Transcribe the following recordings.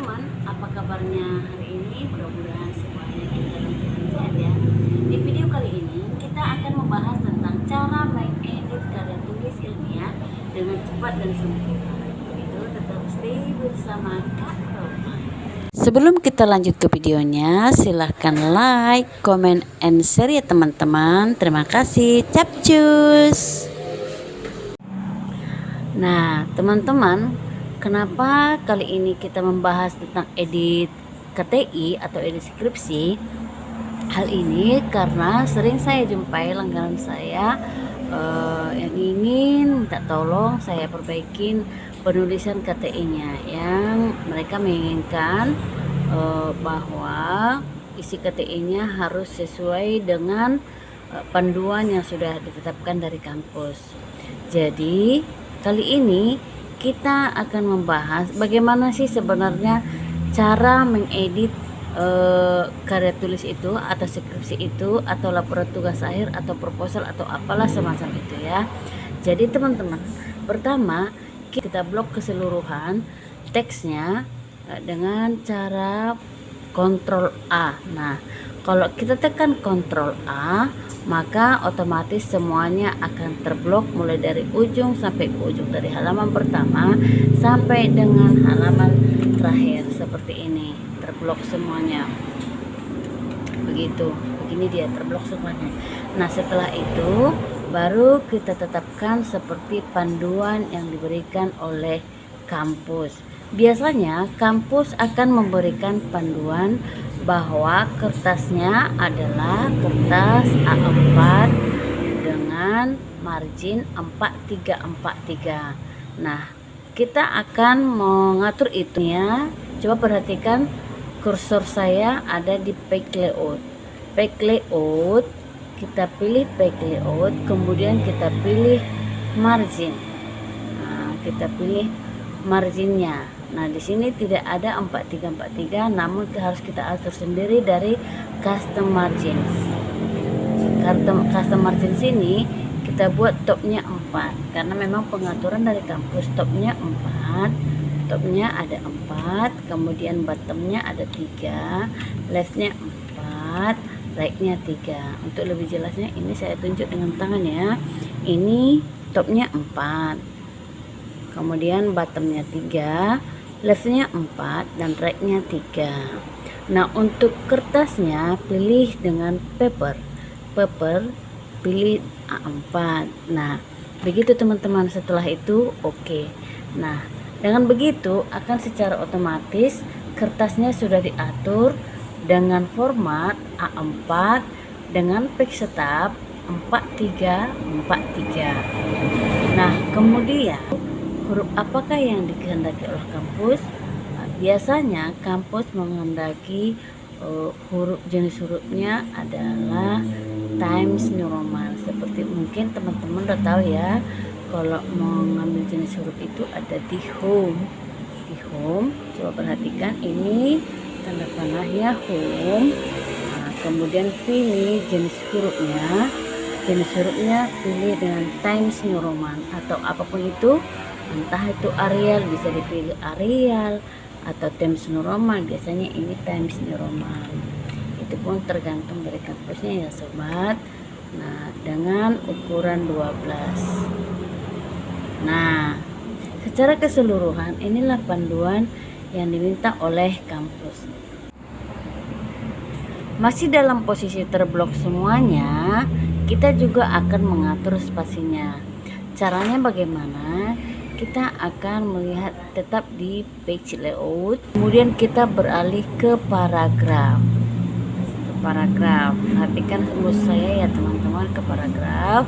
teman-teman, apa kabarnya hari ini? Mudah-mudahan semuanya kita dalam keadaan sehat ya. Di video kali ini kita akan membahas tentang cara mengedit karya tulis ilmiah dengan cepat dan sempurna. Itu tetap stay bersama Kak Roma. Sebelum kita lanjut ke videonya, silahkan like, comment, and share ya teman-teman. Terima kasih, capcus. Nah teman-teman, kenapa kali ini kita membahas tentang edit KTI atau edit skripsi? Hal ini karena sering saya jumpai langganan saya yang ingin minta tolong saya perbaikin penulisan KTI-nya, yang mereka menginginkan bahwa isi KTI-nya harus sesuai dengan panduan yang sudah ditetapkan dari kampus. Jadi kali ini kita akan membahas bagaimana sih sebenarnya cara mengedit karya tulis itu atau skripsi itu atau laporan tugas akhir atau proposal atau apalah semacam itu ya. Jadi teman-teman, pertama kita blok keseluruhan teksnya dengan cara Ctrl A. Nah, kalau kita tekan Ctrl A, maka otomatis semuanya akan terblok mulai dari ujung sampai ke ujung, dari halaman pertama sampai dengan halaman terakhir seperti ini, terblok semuanya. Begitu, begini dia terblok semuanya. Nah, setelah itu baru kita tetapkan seperti panduan yang diberikan oleh kampus. Biasanya kampus akan memberikan panduan bahwa kertasnya adalah kertas A4 dengan margin 4343. Nah, kita akan mengatur itu ya. Coba perhatikan kursor saya ada di page layout. Page layout, kita pilih page layout, kemudian kita pilih margin. Nah, kita pilih marginnya. Nah, di sini tidak ada 4343, namun harus kita atur sendiri dari custom margins. Custom margin sini kita buat topnya 4 karena memang pengaturan dari kampus topnya 4. Topnya ada 4, kemudian bottomnya ada 3, leftnya 4, rightnya 3. Untuk lebih jelasnya ini saya tunjuk dengan tangan ya. Ini topnya 4, kemudian bottomnya 3, leftnya 4, dan rightnya 3. Nah, untuk kertasnya pilih dengan paper pilih A4. Nah, begitu teman-teman. Setelah itu oke. Nah, dengan begitu akan secara otomatis kertasnya sudah diatur dengan format A4 dengan page setup 4343. Nah, kemudian huruf apakah yang dikehendaki oleh kampus? Nah, biasanya kampus menghendaki jenis hurufnya adalah Times New Roman. Seperti mungkin teman-teman udah tahu ya, kalau mau ngambil jenis huruf itu ada di home. Coba perhatikan ini tanda panahnya home. Nah, kemudian pilih jenis hurufnya pilih dengan Times New Roman atau apapun itu, entah itu Arial, bisa dipilih Arial atau Times New Roman. Biasanya ini Times New Roman, itu pun tergantung dari kampusnya ya sobat. Nah, dengan ukuran 12. Nah, secara keseluruhan inilah panduan yang diminta oleh kampus. Masih dalam posisi terblok semuanya, kita juga akan mengatur spasinya. Caranya bagaimana? Kita akan melihat tetap di page layout, kemudian kita beralih ke paragraf. Perhatikan mouse saya ya teman-teman, ke paragraf.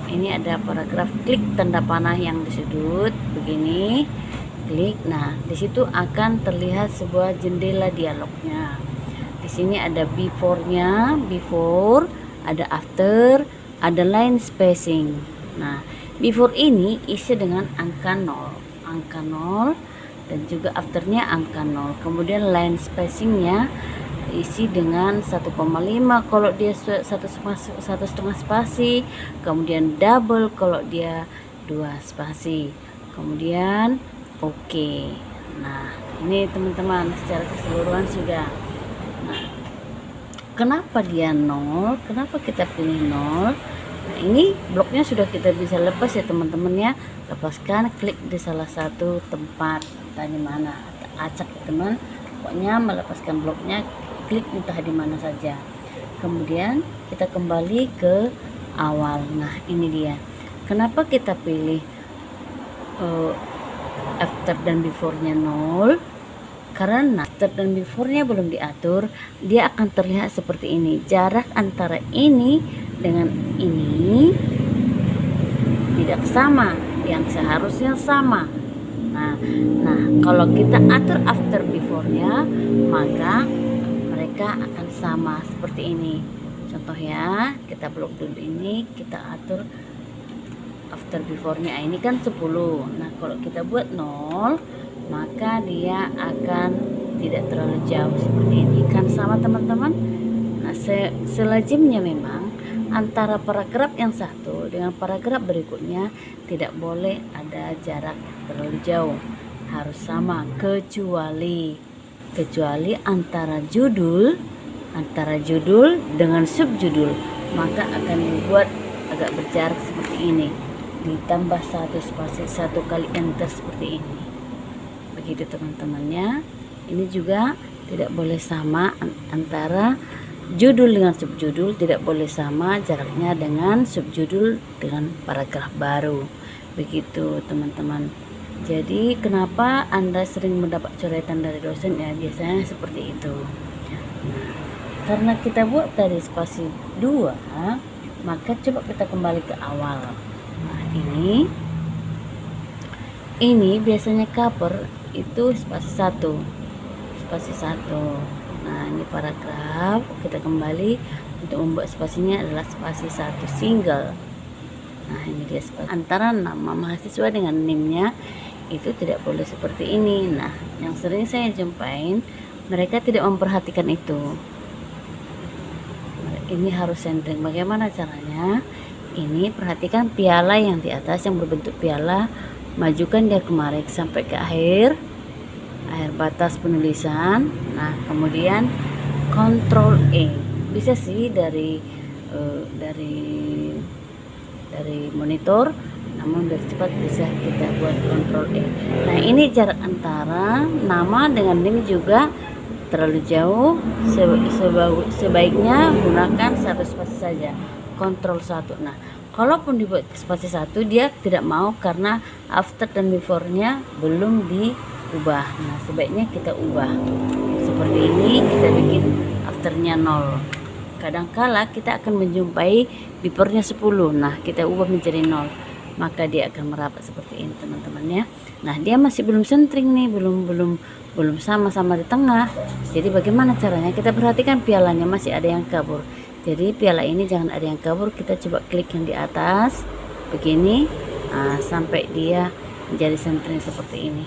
Ini ada paragraf, klik tanda panah yang di sudut begini, klik. Nah, di situ akan terlihat sebuah jendela dialognya. Di sini ada before-nya, before, ada after, ada line spacing. Nah, before ini isi dengan angka 0, dan juga afternya angka 0. Kemudian line spacingnya isi dengan 1,5 kalau dia 1,5 spasi, kemudian double kalau dia 2 spasi, kemudian oke. Nah, ini teman-teman secara keseluruhan sudah. Nah, kenapa dia 0? Kenapa kita pilih 0? Nah, ini bloknya sudah kita bisa lepas ya teman-teman ya. Lepaskan, klik di salah satu tempat, entah di mana, acak ya teman. Pokoknya melepaskan bloknya, klik entah di mana saja. Kemudian kita kembali ke awal. Nah, ini dia. Kenapa kita pilih after dan before-nya 0? Karena after dan before-nya belum diatur, dia akan terlihat seperti ini. Jarak antara ini dengan ini tidak sama, yang seharusnya sama. Nah, kalau kita atur after before-nya, maka mereka akan sama seperti ini. Contoh ya, kita blok dulu ini, kita atur after before-nya. Ini kan 10. Nah, kalau kita buat 0, maka dia akan tidak terlalu jauh seperti ini. Kan sama teman-teman? Nah, selazimnya memang antara paragraf yang satu dengan paragraf berikutnya tidak boleh ada jarak terlalu jauh. Harus sama, kecuali antara judul dengan subjudul, maka akan dibuat agak berjarak seperti ini, ditambah satu spasi, satu kali enter seperti ini. Begitu teman-temannya. Ini juga tidak boleh sama antara judul dengan subjudul, tidak boleh sama jaraknya dengan subjudul dengan paragraf baru. Begitu teman-teman. Jadi kenapa Anda sering mendapat coretan dari dosen ya, biasanya seperti itu. Karena kita buat tadi spasi 2, maka coba kita kembali ke awal. Nah, ini biasanya cover itu spasi 1. Nah, ini paragraf. Kita kembali untuk membuat spasinya adalah spasi 1 single. Nah, ini dia spasi. Antara nama mahasiswa dengan NIM-nya itu tidak boleh seperti ini. Nah, yang sering saya jumpain, mereka tidak memperhatikan itu. Ini harus centering. Bagaimana caranya? Ini perhatikan piala yang di atas yang berbentuk piala, majukan dia kemarin sampai ke akhir batas penulisan. Nah, kemudian Ctrl E. Bisa sih dari monitor, namun dari cepat bisa kita buat Ctrl E. Nah, ini jarak antara nama dengan NIM juga terlalu jauh. Sebaiknya gunakan satu spasi saja, Ctrl 1. Nah, kalaupun dibuat spasi 1, dia tidak mau karena after dan before-nya belum diubah. Nah, sebaiknya kita ubah seperti ini. Kita bikin afternya 0. Kadangkala kita akan menjumpai before-nya 10. Nah, kita ubah menjadi 0, maka dia akan merapat seperti ini teman-teman ya. Nah, dia masih belum centering nih, belum sama-sama di tengah. Jadi bagaimana caranya? Kita perhatikan pialanya masih ada yang kabur. Jadi piala ini jangan ada yang kabur. Kita coba klik yang di atas begini, sampai dia menjadi centering seperti ini.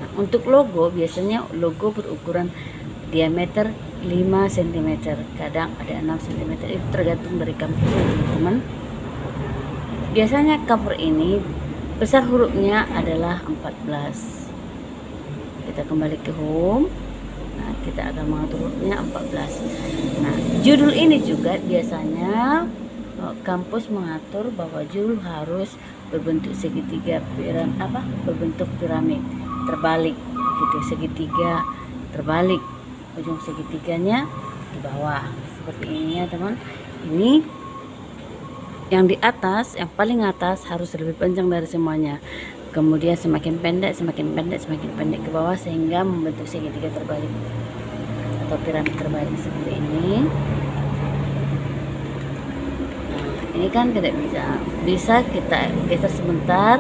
Nah, untuk logo, biasanya logo berukuran diameter 5 cm, kadang ada 6 cm, itu tergantung dari kampusnya teman-teman. Biasanya cover ini besar hurufnya adalah 14. Kita kembali ke home. Nah, kita akan mengatur hurufnya 14. Nah, judul ini juga biasanya kampus mengatur bahwa judul harus berbentuk segitiga berbentuk piramid terbalik gitu, segitiga terbalik, ujung segitiganya di bawah seperti ini ya teman. Ini yang di atas, yang paling atas harus lebih panjang dari semuanya. Kemudian semakin pendek ke bawah sehingga membentuk segitiga terbalik atau piramid terbalik seperti ini. Nah, ini kan tidak bisa kita geser sebentar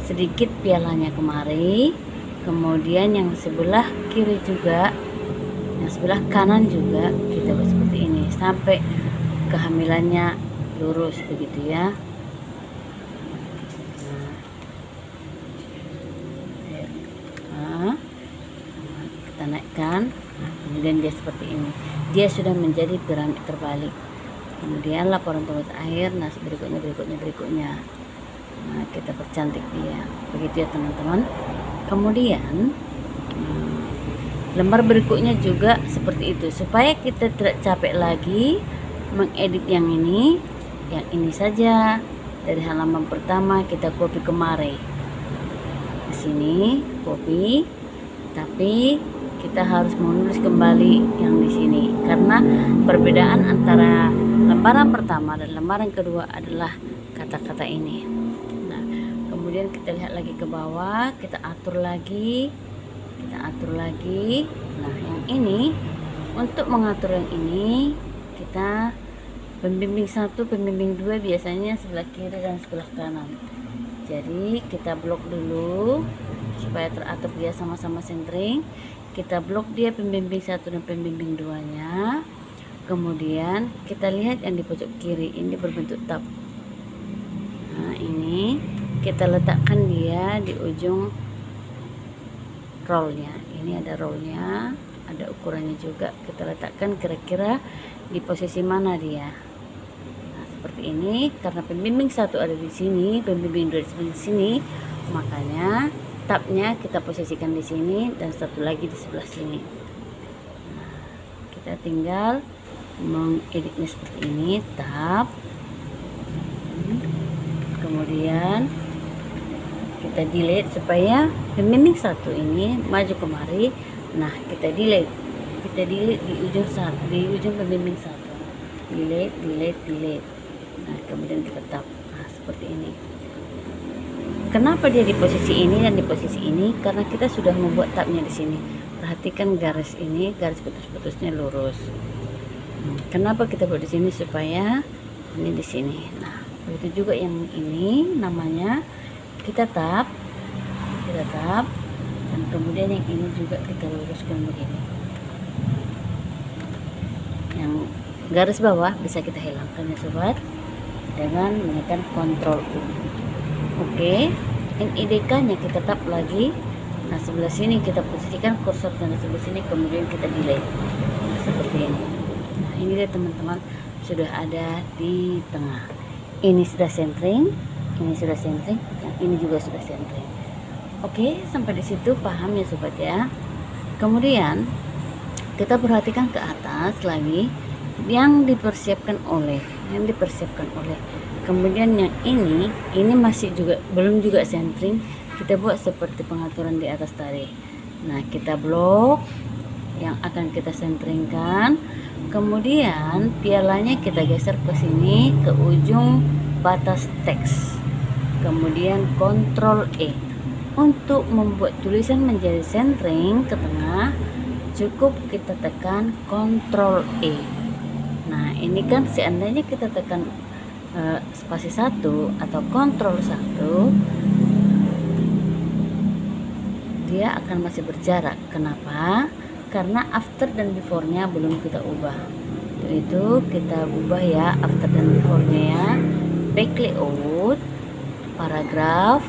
sedikit pialanya kemari, kemudian yang sebelah kiri juga, yang sebelah kanan juga kita buat seperti ini sampai kehamilannya lurus begitu ya. Kita naikkan, kemudian dia seperti ini, dia sudah menjadi piramid terbalik. Kemudian laporan tugas akhir, nah berikutnya. Nah, kita percantik dia begitu ya teman-teman. Kemudian lembar berikutnya juga seperti itu. Supaya kita tidak capek lagi mengedit yang ini saja dari halaman pertama kita copy kemari. Di sini copy, tapi kita harus menulis kembali yang di sini karena perbedaan antara lembaran pertama dan lembaran kedua adalah kata-kata ini. Nah, kemudian kita lihat lagi ke bawah, kita atur lagi. Nah, yang ini untuk mengatur yang ini kita pembimbing 1, pembimbing 2 biasanya sebelah kiri dan sebelah kanan. Jadi kita blok dulu supaya teratur dia sama-sama centering. Kita blok dia pembimbing 1 dan pembimbing 2-nya. Kemudian kita lihat yang di pojok kiri ini berbentuk tab. Nah, ini kita letakkan dia di ujung rollnya. Ini ada rollnya, ada ukurannya juga. Kita letakkan kira-kira di posisi mana dia. Nah, seperti ini. Karena pembimbing 1 ada di sini, pembimbing 2 di sini, makanya tabnya kita posisikan di sini dan satu lagi di sebelah sini. Nah, kita tinggal mengeditnya seperti ini, tab. Kemudian kita delete supaya pembimbing 1 ini maju kemari. Nah, kita delete di ujung pembimbing 1. Delete. Nah, kemudian kita tab. Nah, seperti ini. Kenapa dia di posisi ini dan di posisi ini? Karena kita sudah membuat tabnya di sini. Perhatikan garis ini, garis putus-putusnya lurus. Kenapa kita buat di sini? Supaya ini di sini. Nah, begitu juga yang ini namanya kita tab, dan kemudian yang ini juga kita luruskan begini. Yang garis bawah bisa kita hilangkan ya sobat, dengan menekan Ctrl U. Oke, NIDK nya kita tab lagi. Nah, sebelah sini kita posisikan kursor dan sebelah sini kemudian kita delete. Nah, seperti ini. Nah, ini dia teman-teman, sudah ada di tengah. Ini sudah centering, yang ini juga sudah centering. Oke, sampai di situ paham ya sobat ya. Kemudian kita perhatikan ke atas lagi yang dipersiapkan oleh. Kemudian yang ini masih juga belum juga centering. Kita buat seperti pengaturan di atas tadi. Nah, kita blok yang akan kita centeringkan. Kemudian pialanya kita geser ke sini ke ujung batas teks. Kemudian Ctrl E. Untuk membuat tulisan menjadi centering ke tengah, cukup kita tekan Ctrl E. Nah, ini kan seandainya kita tekan spasi 1 atau Ctrl 1, dia akan masih berjarak. Kenapa? Karena after dan before-nya belum kita ubah. Itu kita ubah ya after dan before-nya ya. Back layout, paragraf.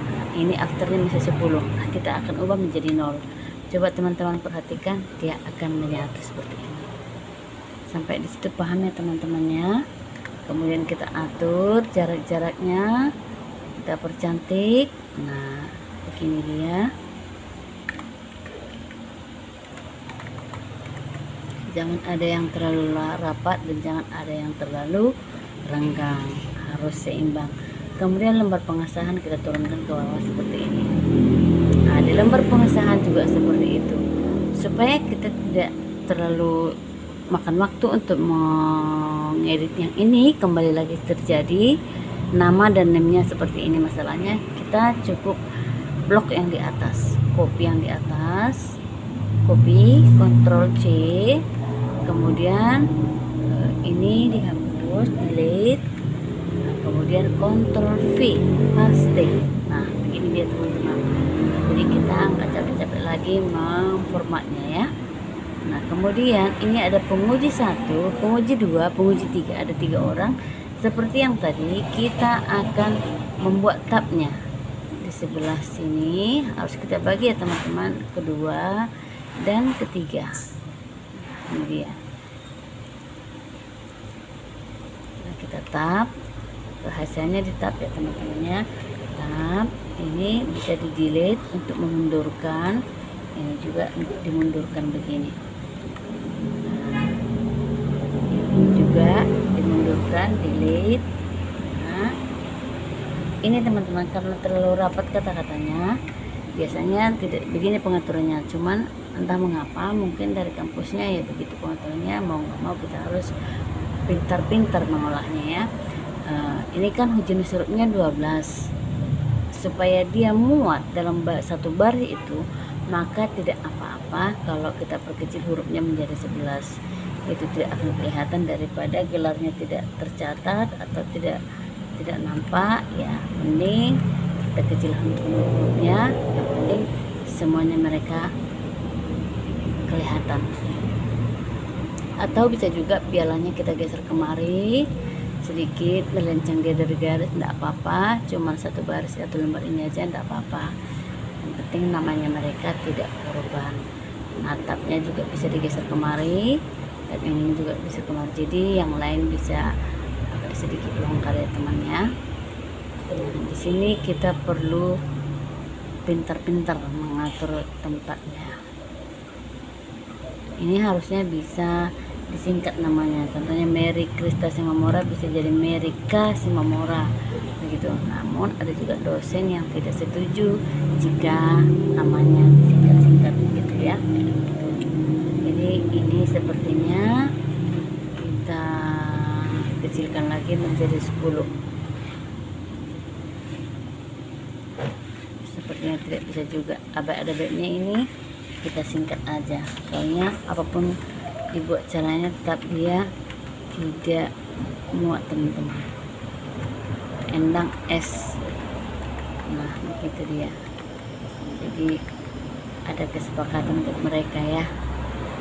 Nah, ini afternya masih 10. Nah, kita akan ubah menjadi 0. Coba teman-teman perhatikan, dia akan menyatu seperti ini. Sampai di situ paham ya teman-temannya. Kemudian kita atur jarak-jaraknya, kita percantik. Nah, begini dia. Jangan ada yang terlalu rapat dan jangan ada yang terlalu renggang, harus seimbang. Kemudian lembar pengesahan kita turunkan ke bawah seperti ini. Nah, di lembar pengesahan juga seperti itu, supaya kita tidak terlalu makan waktu untuk mengedit yang ini. Kembali lagi terjadi nama dan name-nya seperti ini. Masalahnya kita cukup blok yang di atas, copy yang di atas, copy, Ctrl C, kemudian ini dihapus, delete, kemudian Ctrl V, paste. Nah, begini dia teman-teman. Jadi kita nggak capek-capek lagi memformatnya ya. Nah, kemudian ini ada penguji 1, penguji 2, penguji 3, ada 3 orang. Seperti yang tadi, kita akan membuat tabnya di sebelah sini. Harus kita bagi ya teman-teman, kedua dan ketiga. Ini dia. Nah, kita tab, rahasianya di tab ya teman-temannya. Tab ini bisa di delete untuk memundurkan. Ini juga dimundurkan begini. Nah, ini juga dimundurkan, delete. Nah, ini teman-teman, karena terlalu rapat kata-katanya, biasanya tidak begini pengaturannya. Cuman entah mengapa, mungkin dari kampusnya ya begitu pengaturannya, mau nggak mau kita harus pintar-pintar mengolahnya ya. Ini kan jenis hurufnya 12, supaya dia muat dalam satu baris itu, maka tidak apa-apa kalau kita perkecil hurufnya menjadi 11. Itu tidak akan kelihatan daripada gelarnya tidak tercatat atau tidak nampak ya. Mending kita kecil hurufnya, yang penting semuanya mereka kelihatan. Atau bisa juga pialanya kita geser kemari sedikit, melenceng dia dari garis, tidak apa-apa, cuman satu baris atau lembar ini aja tidak apa-apa. Yang penting namanya mereka tidak korban. Natapnya juga bisa digeser kemari, dan ini juga bisa kemari, jadi yang lain bisa agak sedikit longgar ya temannya. Di sini kita perlu pintar-pintar mengatur tempatnya. Ini harusnya bisa disingkat namanya, contohnya Mary Krista Simamora bisa jadi Mary K Simamora begitu. Namun ada juga dosen yang tidak setuju jika namanya disingkat-singkat begitu ya. Jadi ini sepertinya kita kecilkan lagi menjadi 10. Sepertinya tidak bisa juga, ada baiknya ini kita singkat aja, soalnya apapun dibuat caranya tetap dia tidak muat teman-teman. Endang S. Nah begitu dia, jadi ada kesepakatan untuk mereka ya.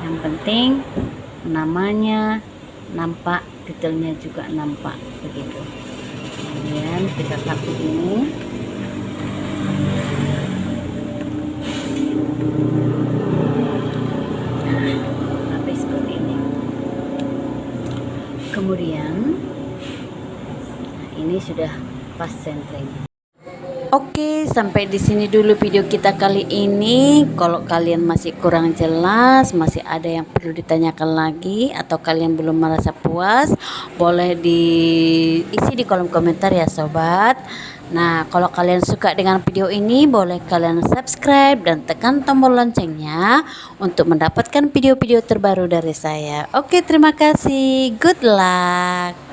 Yang penting namanya nampak, detailnya juga nampak begitu. Kemudian kita tap begini. Kemudian ini sudah pas centering. Oke, sampai di sini dulu video kita kali ini. Kalau kalian masih kurang jelas, masih ada yang perlu ditanyakan lagi, atau kalian belum merasa puas, boleh diisi di kolom komentar ya sobat. Nah, kalau kalian suka dengan video ini, boleh kalian subscribe dan tekan tombol loncengnya untuk mendapatkan video-video terbaru dari saya. Oke, terima kasih. Good luck.